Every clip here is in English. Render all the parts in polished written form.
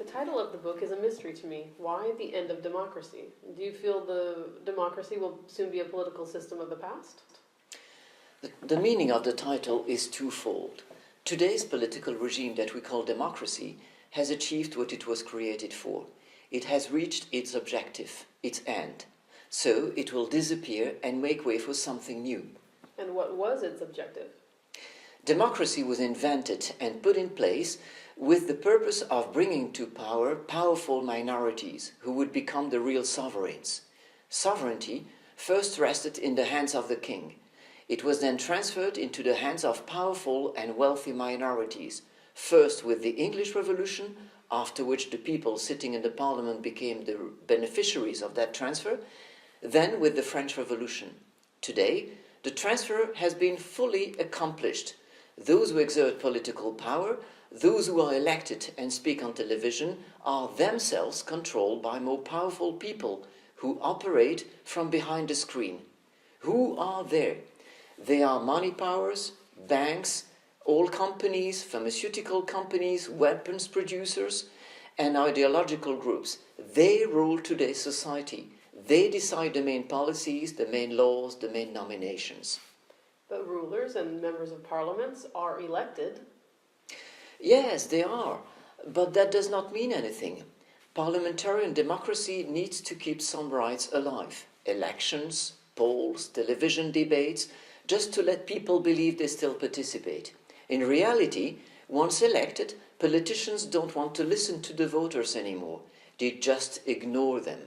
The title of the book is a mystery to me. Why the end of democracy? Do you feel the democracy will soon be a political system of the past? The meaning of the title is twofold. Today's political regime that we call democracy has achieved what it was created for. It has reached its objective, its end. So it will disappear and make way for something new. And what was its objective? Democracy was invented and put in place with the purpose of bringing to power powerful minorities who would become the real sovereigns. Sovereignty first rested in the hands of the king. It was then transferred into the hands of powerful and wealthy minorities, first with the English Revolution, after which the people sitting in the parliament became the beneficiaries of that transfer, then with the French Revolution. Today, the transfer has been fully accomplished. Those who exert political power, those who are elected and speak on television, are themselves controlled by more powerful people who operate from behind the screen. Who are there? They are money powers, banks, oil companies, pharmaceutical companies, weapons producers, and ideological groups. They rule today's society. They decide the main policies, the main laws, the main nominations. But rulers and members of parliaments are elected. Yes, they are, but that does not mean anything. Parliamentarian democracy needs to keep some rights alive. Elections, polls, television debates, just to let people believe they still participate. In reality, once elected, politicians don't want to listen to the voters anymore. They just ignore them.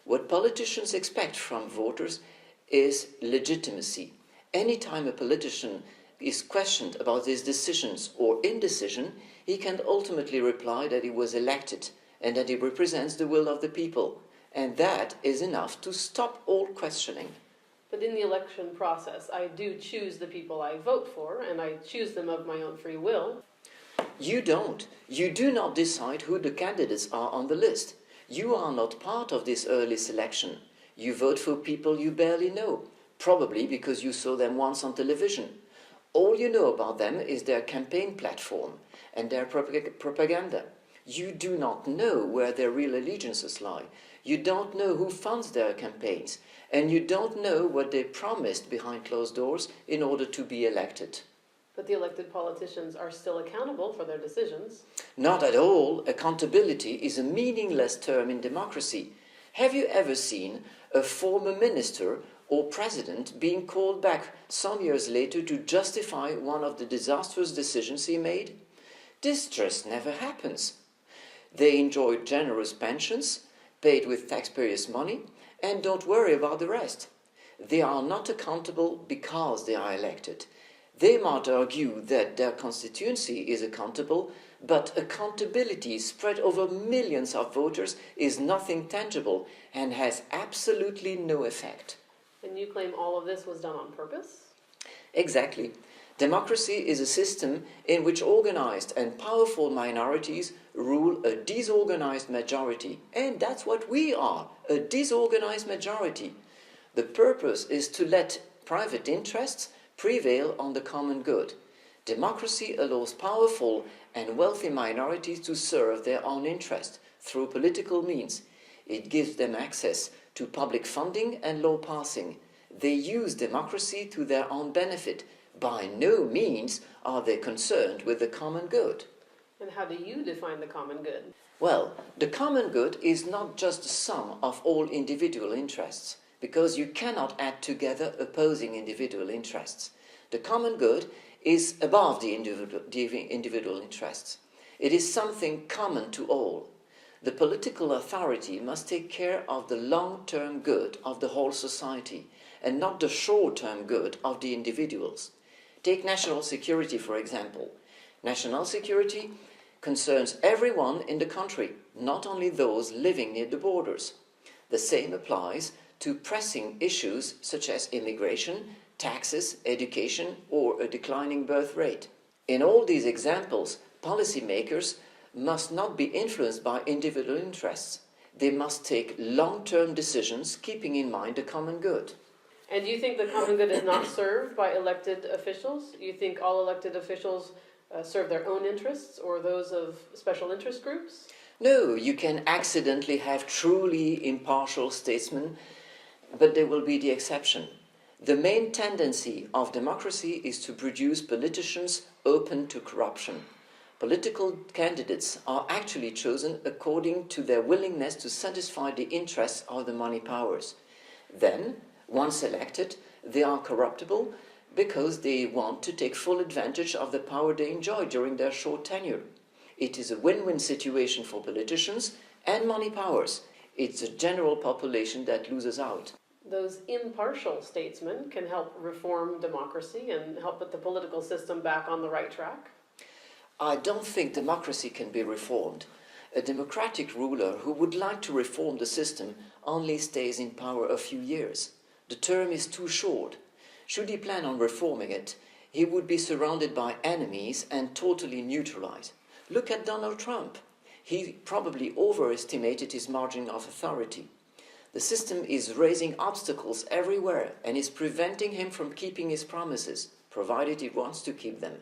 What politicians expect from voters is legitimacy. Anytime a politician is questioned about his decisions or indecision, he can ultimately reply that he was elected and that he represents the will of the people. And that is enough to stop all questioning. But in the election process, I do choose the people I vote for, and I choose them of my own free will. You don't. You do not decide who the candidates are on the list. You are not part of this early selection. You vote for people you barely know, probably because you saw them once on television. All you know about them is their campaign platform and their propaganda. You do not know where their real allegiances lie. You don't know who funds their campaigns, and you don't know what they promised behind closed doors in order to be elected. But the elected politicians are still accountable for their decisions. Not at all. Accountability is a meaningless term in democracy. Have you ever seen a former minister or president being called back some years later to justify one of the disastrous decisions he made? This just never happens. They enjoy generous pensions, paid with taxpayers' money, and don't worry about the rest. They are not accountable because they are elected. They might argue that their constituency is accountable, but accountability spread over millions of voters is nothing tangible and has absolutely no effect. And you claim all of this was done on purpose? Exactly. Democracy is a system in which organized and powerful minorities rule a disorganized majority. And that's what we are, a disorganized majority. The purpose is to let private interests prevail on the common good. Democracy allows powerful and wealthy minorities to serve their own interest through political means. It gives them access to public funding and law passing. They use democracy to their own benefit. By no means are they concerned with the common good. And how do you define the common good? Well, the common good is not just the sum of all individual interests, because you cannot add together opposing individual interests. The common good is above the individual interests. It is something common to all. The political authority must take care of the long-term good of the whole society and not the short-term good of the individuals. Take national security, for example. National security concerns everyone in the country, not only those living near the borders. The same applies to pressing issues such as immigration, taxes, education, or a declining birth rate. In all these examples, policymakers must not be influenced by individual interests. They must take long-term decisions keeping in mind the common good. And do you think the common good is not served by elected officials? You think all elected officials serve their own interests or those of special interest groups? No, you can accidentally have truly impartial statesmen, but they will be the exception. The main tendency of democracy is to produce politicians open to corruption. Political candidates are actually chosen according to their willingness to satisfy the interests of the money powers. Then, once elected, they are corruptible because they want to take full advantage of the power they enjoy during their short tenure. It is a win-win situation for politicians and money powers. It's a general population that loses out. Those impartial statesmen can help reform democracy and help put the political system back on the right track? I don't think democracy can be reformed. A democratic ruler who would like to reform the system only stays in power a few years. The term is too short. Should he plan on reforming it, he would be surrounded by enemies and totally neutralized. Look at Donald Trump. He probably overestimated his margin of authority. The system is raising obstacles everywhere and is preventing him from keeping his promises, provided he wants to keep them.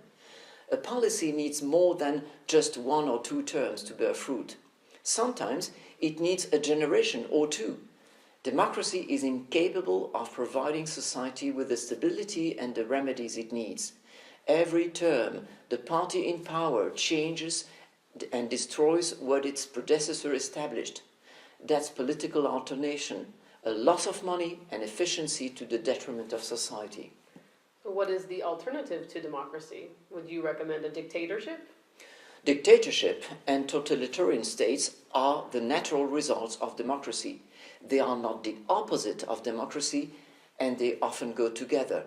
A policy needs more than just 1 or 2 terms to bear fruit. Sometimes it needs a generation or 2. Democracy is incapable of providing society with the stability and the remedies it needs. Every term, the party in power changes and destroys what its predecessor established. That's political alternation, a loss of money and efficiency to the detriment of society. What is the alternative to democracy? Would you recommend a dictatorship? Dictatorship and totalitarian states are the natural results of democracy. They are not the opposite of democracy, and they often go together.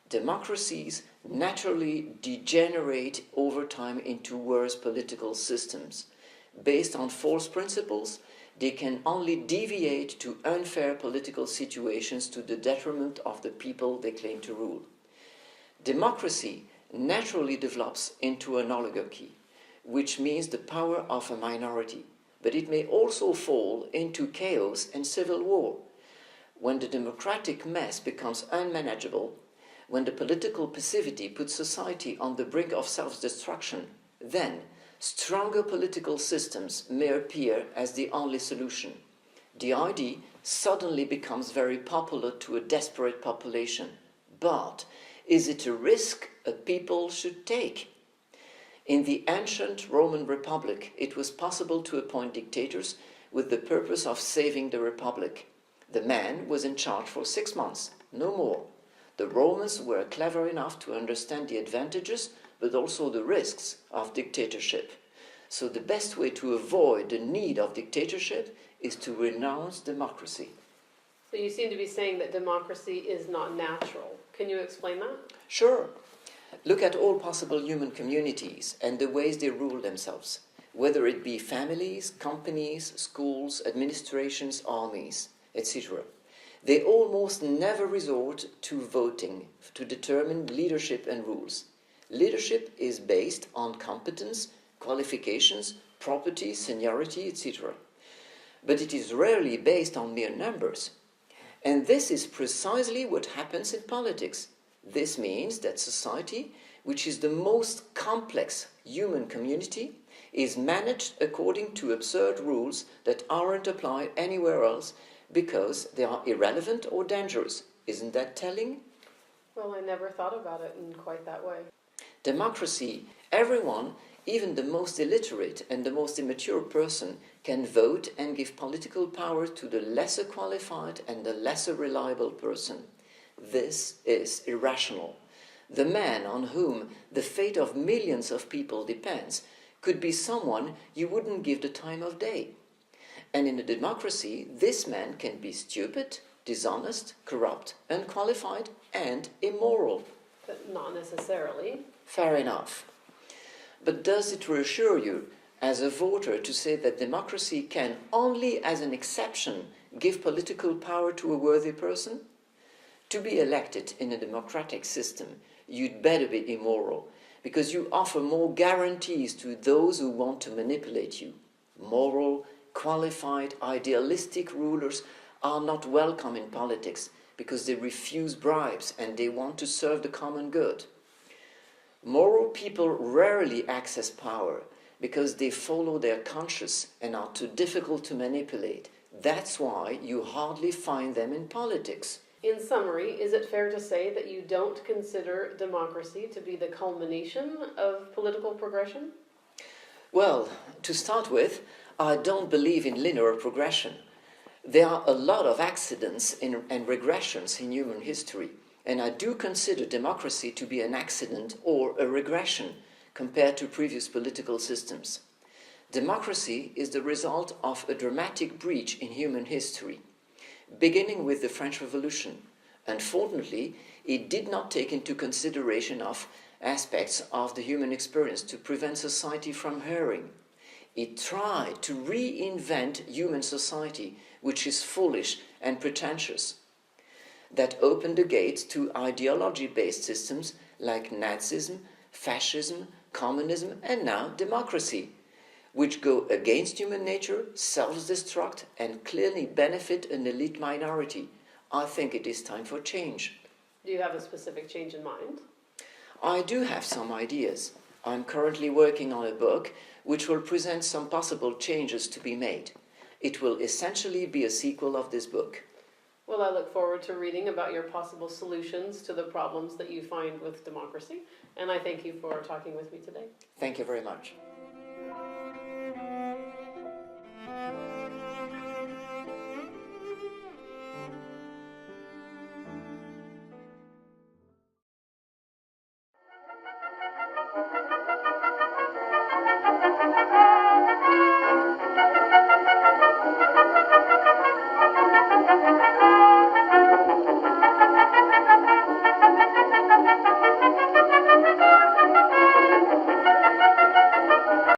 Democracies naturally degenerate over time into worse political systems. Based on false principles, they can only deviate to unfair political situations to the detriment of the people they claim to rule. Democracy naturally develops into an oligarchy, which means the power of a minority, but it may also fall into chaos and civil war. When the democratic mess becomes unmanageable, when the political passivity puts society on the brink of self-destruction, then stronger political systems may appear as the only solution. The idea suddenly becomes very popular to a desperate population. But is it a risk a people should take? In the ancient Roman Republic, it was possible to appoint dictators with the purpose of saving the Republic. The man was in charge for 6 months, no more. The Romans were clever enough to understand the advantages but also the risks of dictatorship. So the best way to avoid the need of dictatorship is to renounce democracy. So you seem to be saying that democracy is not natural. Can you explain that? Sure. Look at all possible human communities and the ways they rule themselves, whether it be families, companies, schools, administrations, armies, etc. They almost never resort to voting to determine leadership and rules. Leadership is based on competence, qualifications, property, seniority, etc. But it is rarely based on mere numbers. And this is precisely what happens in politics. This means that society, which is the most complex human community, is managed according to absurd rules that aren't applied anywhere else because they are irrelevant or dangerous. Isn't that telling? Well, I never thought about it in quite that way. Democracy, everyone, even the most illiterate and the most immature person, can vote and give political power to the lesser qualified and the lesser reliable person. This is irrational. The man on whom the fate of millions of people depends could be someone you wouldn't give the time of day. And in a democracy, this man can be stupid, dishonest, corrupt, unqualified, and immoral. But not necessarily. Fair enough. But does it reassure you, as a voter, to say that democracy can only as an exception give political power to a worthy person? To be elected in a democratic system, you'd better be immoral, because you offer more guarantees to those who want to manipulate you. Moral, qualified, idealistic rulers are not welcome in politics because they refuse bribes and they want to serve the common good. Moral people rarely access power. because they follow their conscience and are too difficult to manipulate. That's why you hardly find them in politics. In summary, is it fair to say that you don't consider democracy to be the culmination of political progression? Well, to start with, I don't believe in linear progression. There are a lot of accidents and regressions in human history, and I do consider democracy to be an accident or a regression compared to previous political systems. Democracy is the result of a dramatic breach in human history, beginning with the French Revolution. Unfortunately, it did not take into consideration of aspects of the human experience to prevent society from erring. It tried to reinvent human society, which is foolish and pretentious. That opened the gates to ideology-based systems like Nazism, fascism, communism, and now democracy, which go against human nature, self-destruct, and clearly benefit an elite minority. I think it is time for change. Do you have a specific change in mind? I do have some ideas. I'm currently working on a book which will present some possible changes to be made. It will essentially be a sequel of this book. Well, I look forward to reading about your possible solutions to the problems that you find with democracy, and I thank you for talking with me today. Thank you very much.